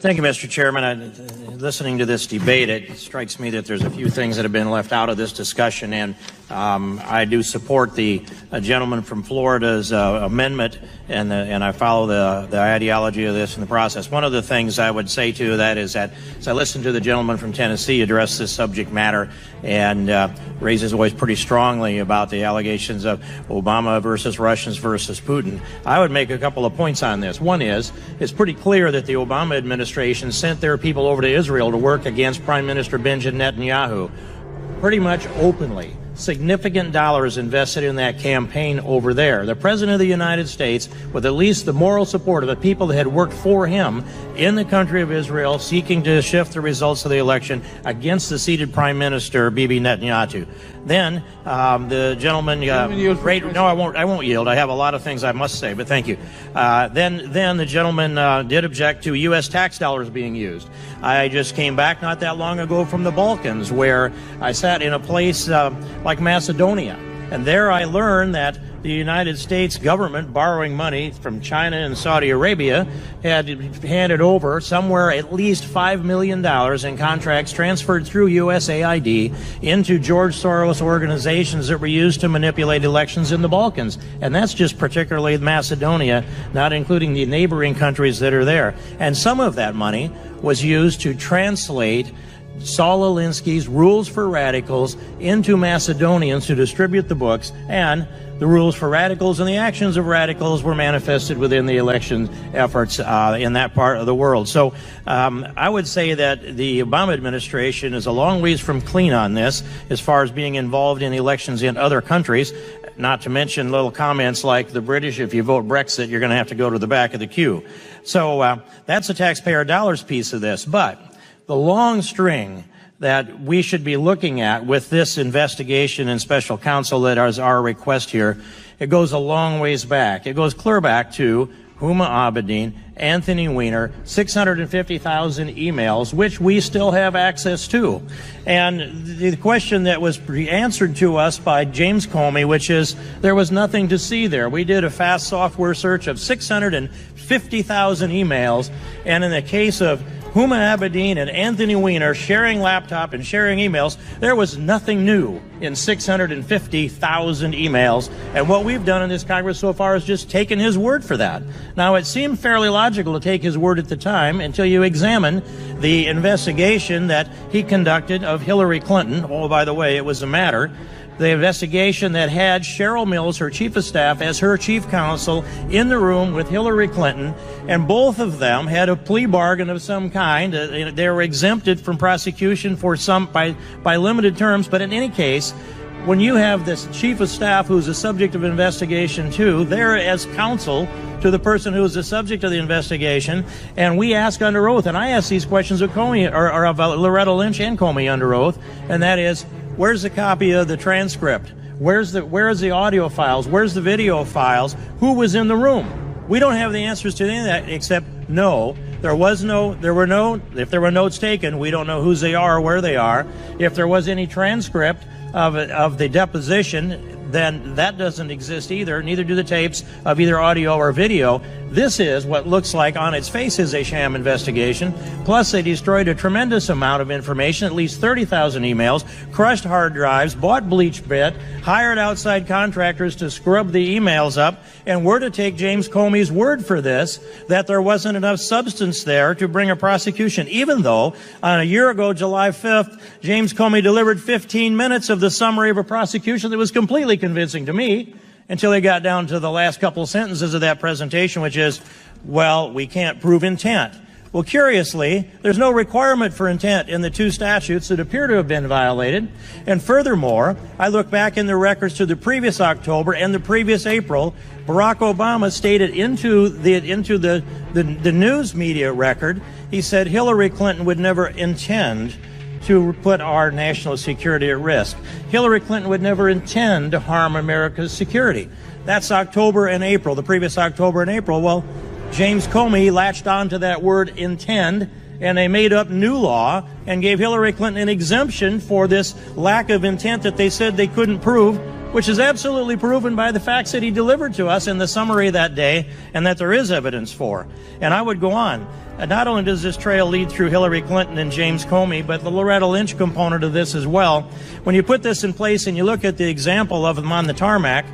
Thank you, Mr. Chairman. Listening to this debate, it strikes me that there's a few things that have been left out of this discussion, and I do support the gentleman from Florida's amendment, and I follow the ideology of this in the process. One of the things I would say to that is that as I listened to the gentleman from Tennessee address this subject matter and raise his voice pretty strongly about the allegations of Obama versus Russians versus Putin, I would make a couple of points on this. One is, it's pretty clear that the Obama administration sent their people over to Israel to work against Prime Minister Benjamin Netanyahu pretty much openly. Significant dollars invested in that campaign over there. The President of the United States, with at least the moral support of the people that had worked for him in the country of Israel, seeking to shift the results of the election against the seated Prime Minister, Bibi Netanyahu. Then the gentleman, no, I won't yield. I have a lot of things I must say, but thank you. Then the gentleman did object to U.S. tax dollars being used. I just came back not that long ago from the Balkans, where I sat in a place like Macedonia, and there I learned that the United States government, borrowing money from China and Saudi Arabia, had handed over somewhere at least $5 million in contracts transferred through USAID into George Soros organizations that were used to manipulate elections in the Balkans. And that's just particularly Macedonia, not including the neighboring countries that are there. And some of that money was used to translate Saul Alinsky's Rules for Radicals into Macedonians to distribute the books, and the rules for radicals and the actions of radicals were manifested within the election efforts in that part of the world. So I would say that the Obama administration is a long ways from clean on this as far as being involved in elections in other countries, not to mention little comments like the British, if you vote Brexit, you're going to have to go to the back of the queue. So that's the taxpayer dollars piece of this. But the long string that we should be looking at with this investigation and special counsel that is our request here, it goes a long ways back. It goes clear back to Huma Abedin, Anthony Weiner, 650,000 emails, which we still have access to. And the question that was answered to us by James Comey, which is, there was nothing to see there. We did a fast software search of 650,000 emails, and in the case of Huma Abedin and Anthony Weiner sharing laptop and sharing emails, there was nothing new in 650,000 emails. And what we've done in this Congress so far is just taken his word for that. Now, it seemed fairly logical to take his word at the time until you examine the investigation that he conducted of Hillary Clinton. Oh, by the way, it was a matter. The investigation that had Cheryl Mills, her chief of staff, as her chief counsel in the room with Hillary Clinton, and both of them had a plea bargain of some kind. They were exempted from prosecution for by limited terms, but in any case, when you have this chief of staff who's a subject of investigation too, there as counsel to the person who is the subject of the investigation, and we ask under oath, and I ask these questions of Comey, or of Loretta Lynch and Comey under oath, and that is, where's the copy of the transcript? Where's the audio files? Where's the video files? Who was in the room? We don't have the answers to any of that except no. If there were notes taken, we don't know whose they are or where they are. If there was any transcript of the deposition, then that doesn't exist either. Neither do the tapes of either audio or video. This is what looks like on its face is a sham investigation. Plus, they destroyed a tremendous amount of information, at least 30,000 emails, crushed hard drives, bought bleach bit, hired outside contractors to scrub the emails up, and we're to take James Comey's word for this, that there wasn't enough substance there to bring a prosecution, even though on a year ago, July 5th, James Comey delivered 15 minutes of the summary of a prosecution that was completely convincing to me, until he got down to the last couple of sentences of that presentation, which is, well, we can't prove intent. Well, curiously, there's no requirement for intent in the two statutes that appear to have been violated. And furthermore, I look back in the records to the previous October and the previous April, Barack Obama stated into the news media record, he said Hillary Clinton would never intend to put our national security at risk. Hillary Clinton would never intend to harm America's security. That's October and April, the previous October and April. Well, James Comey latched on to that word intend, and they made up new law and gave Hillary Clinton an exemption for this lack of intent that they said they couldn't prove, which is absolutely proven by the facts that he delivered to us in the summary that day, and that there is evidence for. And I would go on. Not only does this trail lead through Hillary Clinton and James Comey, but the Loretta Lynch component of this as well. When you put this in place and you look at the example of them on the tarmac,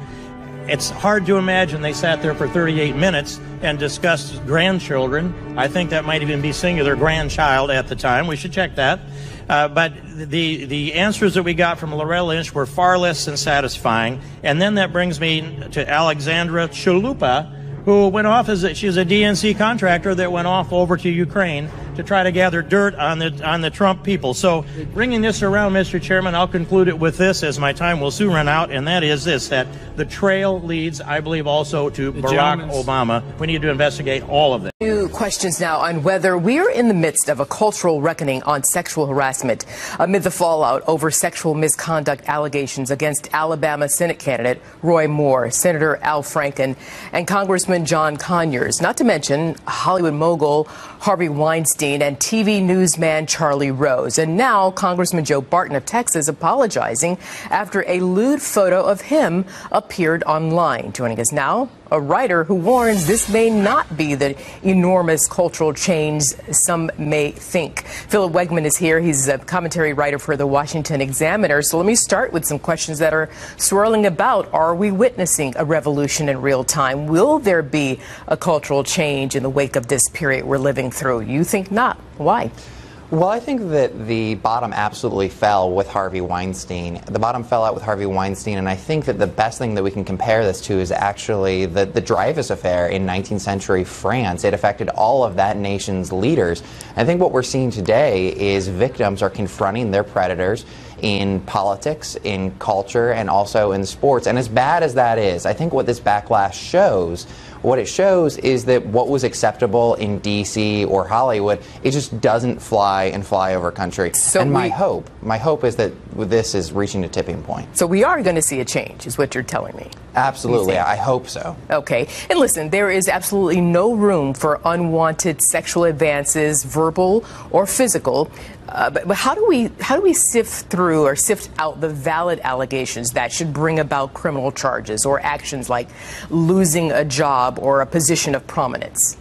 it's hard to imagine they sat there for 38 minutes and discussed grandchildren. I think that might even be singular grandchild at the time. We should check that. But the answers that we got from Loretta Lynch were far less than satisfying. And then that brings me to Alexandra Chalupa, who went off she's a DNC contractor that went off over to Ukraine to try to gather dirt on the Trump people. So bringing this around, Mr. Chairman, I'll conclude it with this, as my time will soon run out, and that is this, that the trail leads, I believe, also to Barack Obama. We need to investigate all of this. New questions now on whether we're in the midst of a cultural reckoning on sexual harassment amid the fallout over sexual misconduct allegations against Alabama Senate candidate Roy Moore, Senator Al Franken, and Congressman John Conyers, not to mention Hollywood mogul Harvey Weinstein and TV newsman Charlie Rose. And now Congressman Joe Barton of Texas apologizing after a lewd photo of him appeared online. Joining us now, a writer who warns this may not be the enormous cultural change some may think. Philip Wegman is here. He's a commentary writer for the Washington Examiner. So let me start with some questions that are swirling about. Are we witnessing a revolution in real time? Will there be a cultural change in the wake of this period we're living through? You think not. Why? Well, I think that the bottom absolutely fell with Harvey Weinstein. The bottom fell out with Harvey Weinstein, and I think that the best thing that we can compare this to is actually the Dreyfus affair in 19th century France. It affected all of that nation's leaders. I think what we're seeing today is victims are confronting their predators in politics, in culture, and also in sports. And as bad as that is, I think what this backlash shows, what it shows is that what was acceptable in D.C. or Hollywood, it just doesn't fly in flyover country. So and my hope is that this is reaching a tipping point. So we are going to see a change, is what you're telling me. Absolutely. I hope so. Okay. And listen, there is absolutely no room for unwanted sexual advances, verbal or physical. But how do we sift through or sift out the valid allegations that should bring about criminal charges or actions like losing a job or a position of prominence?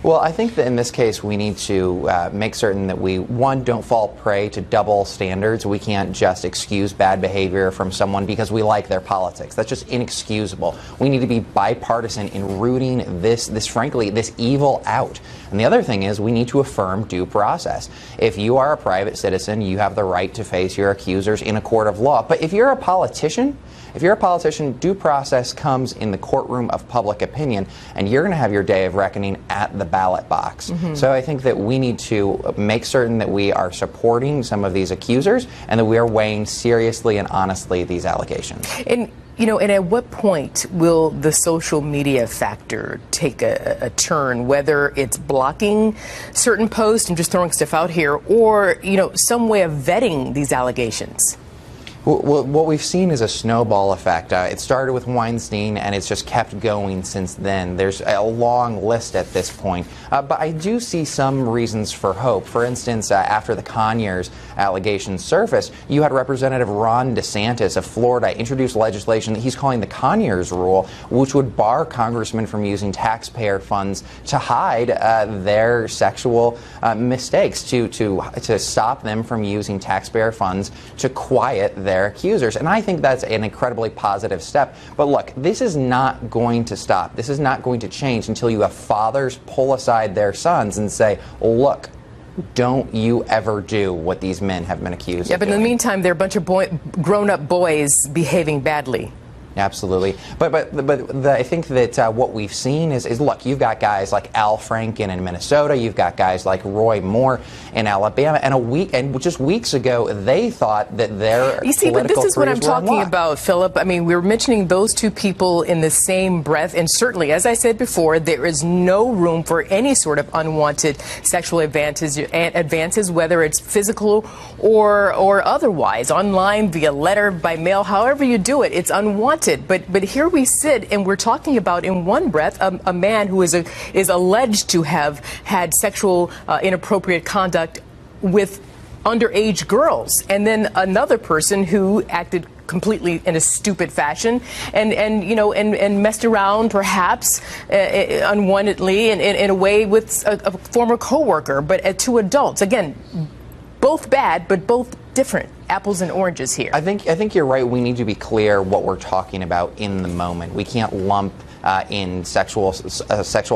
Well, I think that in this case we need to make certain that we, one, don't fall prey to double standards. We can't just excuse bad behavior from someone because we like their politics. That's just inexcusable. We need to be bipartisan in rooting this frankly, this evil out. And the other thing is we need to affirm due process. If you are a private citizen, you have the right to face your accusers in a court of law. But if you're a politician, due process comes in the courtroom of public opinion, and you're going to have your day of reckoning at the ballot box. Mm-hmm. So I think that we need to make certain that we are supporting some of these accusers and that we are weighing seriously and honestly these allegations. And at what point will the social media factor take a turn, whether it's blocking certain posts and just throwing stuff out here, or, some way of vetting these allegations? Well, what we've seen is a snowball effect. It started with Weinstein, and it's just kept going since then. There's a long list at this point. But I do see some reasons for hope. For instance, after the Conyers allegations surfaced, you had Representative Ron DeSantis of Florida introduce legislation that he's calling the Conyers Rule, which would bar congressmen from using taxpayer funds to hide their sexual mistakes, to stop them from using taxpayer funds to quiet their accusers. And I think that's an incredibly positive step. But look, this is not going to stop. This is not going to change until you have fathers pull aside their sons and say, look, don't you ever do what these men have been accused of doing. Yeah, but in the meantime, they're a bunch of grown-up boys behaving badly. Absolutely. But I think that what we've seen is, look, you've got guys like Al Franken in Minnesota, you've got guys like Roy Moore in Alabama, and just weeks ago, they thought that their but this is what I'm talking about, Philip. I mean, we're mentioning those two people in the same breath, and certainly, as I said before, there is no room for any sort of unwanted sexual advances, whether it's physical or otherwise, online, via letter, by mail, however you do it, it's unwanted. But here we sit, and we're talking about, in one breath, a man who is alleged to have had sexual inappropriate conduct with underage girls, and then another person who acted completely in a stupid fashion, and messed around perhaps unwantedly in a way with a former coworker, but two adults. Again, both bad, but both different. Apples and oranges here. I think you're right. We need to be clear what we're talking about in the moment. We can't lump in sexual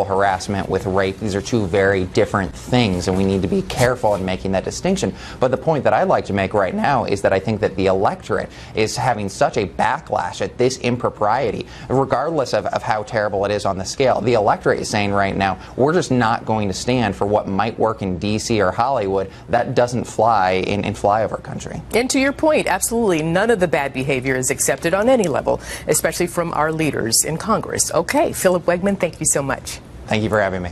harassment with rape. These are two very different things, and we need to be careful in making that distinction. But the point that I'd like to make right now is that I think that the electorate is having such a backlash at this impropriety, regardless of how terrible it is on the scale. The electorate is saying right now, we're just not going to stand for what might work in D.C. or Hollywood that doesn't fly in flyover country. And to your point, absolutely, none of the bad behavior is accepted on any level, especially from our leaders in Congress. Okay, Philip Wegman, thank you so much. Thank you for having me.